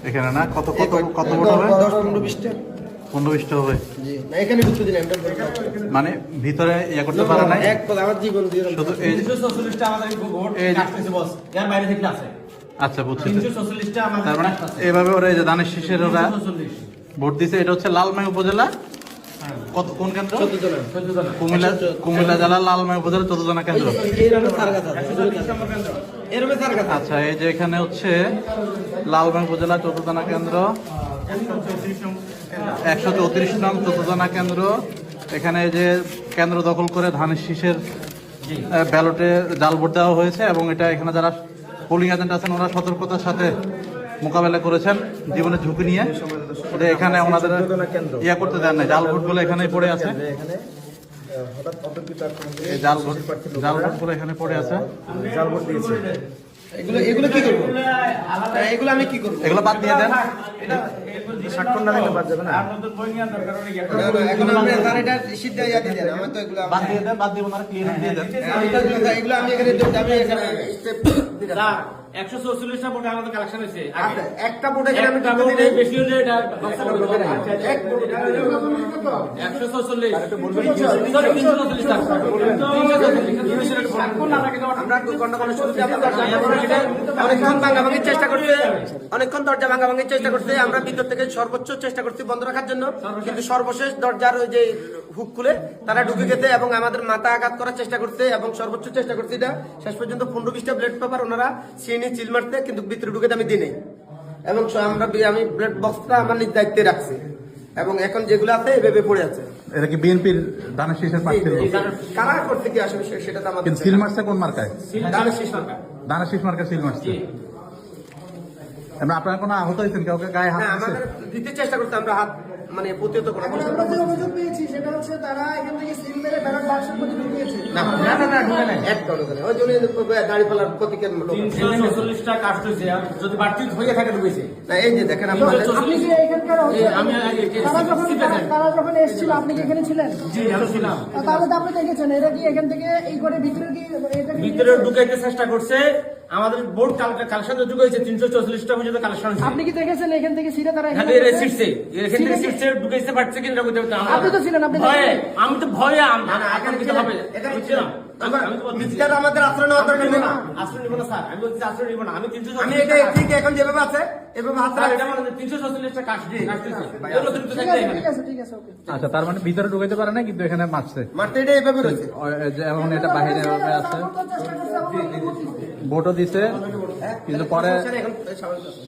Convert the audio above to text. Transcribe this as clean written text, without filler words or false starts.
এখানে না কত কত কত বড় হবে? 10-15-20টা 15-20টা হবে। জি না এখানে ঢুকতে দিন আমরা মানে ভিতরে ইয়া করতে পারে না এক পদ আমার জীবন দিয়ে শুধু এই 344টা আমাদের ভোট কাটতেছে বস এর বাইরে থেকে আছে আচ্ছা বুঝছি। 344টা আমাদের তার মানে এইভাবে ওরা এই যে ধানের শীষের ওরা ভোট দিছে। এটা হচ্ছে লালমাই উপজেলা কত কোন কেন্দ্র? 14 জন কুমিল্লা কুমিল্লা জেলা লালমাই উপজেলা 14 জনা কেন্দ্র। এইরকম সারগাছ আছে 130 নম্বর কেন্দ্র এরকম সারগাছ আচ্ছা এই যে এখানে হচ্ছে লালমাই উপজেলা 14 জনা কেন্দ্র 134 নং 14 জনা কেন্দ্র। এখানে এই যে কেন্দ্র দখল করে ধানের শীষের ব্যালটে জাল ভোট দেওয়া হয়েছে এবং এটা এখানে যারা পোলিং এজেন্ট আছেন ওরা সতর্কতার সাথে মোকাবেলা করেছেন জীবনের ঝুঁকি নিয়ে। এখানে ওনাদের ইয়া করতে দেন নাই, জাল ভোটগুলো এখানেই পড়ে আছে। এখানে হঠাৎ অতর্কিত এই জাল ভোটগুলো এখানে পড়ে আছে। জাল ভোট দিয়েছে এগুলো কি করব এগুলো আমি কি করব এগুলো বাদ দিয়ে দেন। স্বাক্ষর না দিলে বাদ যাবে না এখন আমরা স্যার এটা সিদ্ধা ইয়া দিয়ে দেন আমার তো এগুলো বাদ দিয়ে দেন, বাদ দিয়ে ওনারা ক্লিয়ার দিয়ে দেন। এগুলো আমি এখানে স্টেপ দিলাম 144টা ভোট আমাদের কালেকশন হয়েছে আচ্ছা একটা ভোটে এখানে আমি একটা ঢুকতে ভোটে দিই বেশি হলে এটা এক ভোট 144 সরি 344 আমরা গন্ডগোলের শুরুতে অনেকক্ষণ ভাঙা ভাঙির চেষ্টা করছে, অনেকক্ষণ দরজা ভাঙা ভাঙির চেষ্টা করছে। আমরা ভিতর থেকে সর্বোচ্চ চেষ্টা করছি বন্ধ রাখার জন্য, কিন্তু সর্বশেষ দরজার ওই যে হুক খুলে তারা ঢুকে গেছে এবং আমাদের মাথা আঘাত করার চেষ্টা করছে এবং সর্বোচ্চ চেষ্টা করছে এটা শেষ পর্যন্ত 15-20টা ব্লেড পেপার ওনারা সিএনই চিল মারতে, কিন্তু ভিতরে ঢুকে আমি দিই নাই এবং আমি ব্লেড বক্সটা আমার নিজ দায়িত্বে রাখছি এবং এখন যেগুলো আছে এভাবে পড়ে আছে। এটা কি বিএনপির ধানের শীষের প্রার্থীর লোক? কারা করতে কি আসলে সেটা তো আমাদের কিন্তু সিল মারছে কোন মার্কায়? দানের শেষ মার্কা। ধানের শীষ মার্কা সিল মারছে। আপনারা কোনো আহত হয়েছেন? কাউকে গায়ে হাত হ্যাঁ, দিয়েছে? আমাদের দিতে চেষ্টা করতে আমরা হাত মানে প্রতিহত করার চেষ্টা আমরা যে অভিযোগ পেয়েছি সেটা হচ্ছে তারা এখান থেকে সিল মেরে ব্যালট বাক্সের মধ্যে ঢুকিয়েছে। না ঢুকে নাই একটা ঢুকে ওই জন্য দাঁড়িপাল্লার প্রতীকের লোক 344টা কাস্ট হয়েছে যদি বাড়তি হয়ে থাকে ঢুকেছে না এই যে দেখেন আপনাদের আপনি কি এখানকার আমি তারা যখন এসেছিল আপনি কি এখানে ছিলেন? জি আমি ছিলাম তাহলে তো আপনি দেখেছেন এরা কি এখান থেকে এই করে ভিতরে কি এটা কি ভিতরে ঢুকাইতে চেষ্টা করছে। আমাদের বোর্ড কালেকশন যুগ হয়েছে 344টা পর্যন্ত কালেকশন হয়েছে। আপনি কি দেখেছেন এখান থেকে সিরে তারা এখানে এর সিটসে এখান থেকে সিটসে ঢুকাইতে পারছে কিনা বুঝতে পারছি না। আপনি তো ছিলেন, আপনি ভয়ে আমি তো ভয়ে না এখন কি কি হবে এখানে বুঝছিলাম আমি তো বলছি মিথ্যার আমাদের আশ্রয় নেওয়ার দরকার নেই। আশ্রয় নিব না স্যার, আমি বলছি আশ্রয় নিব না। আমি 344 আমি এটা ঠিক এখন যেভাবে আছে এভাবে হাত স্যার, রাখছি। এটা মানে 344টা কাস্ট ঠিক আছে ঠিক আছে ওকে। আচ্ছা তার মানে ভিতরে ঢুকাইতে পারে না কিন্তু এখানে মারছে। মারতে এটা এভাবে রয়েছে যেমন এটা বাহিরে এভাবে আছে, চেষ্টা করছে আমার ভোটও দিছে কিন্তু পরে এখন স্বাভাবিক আছে।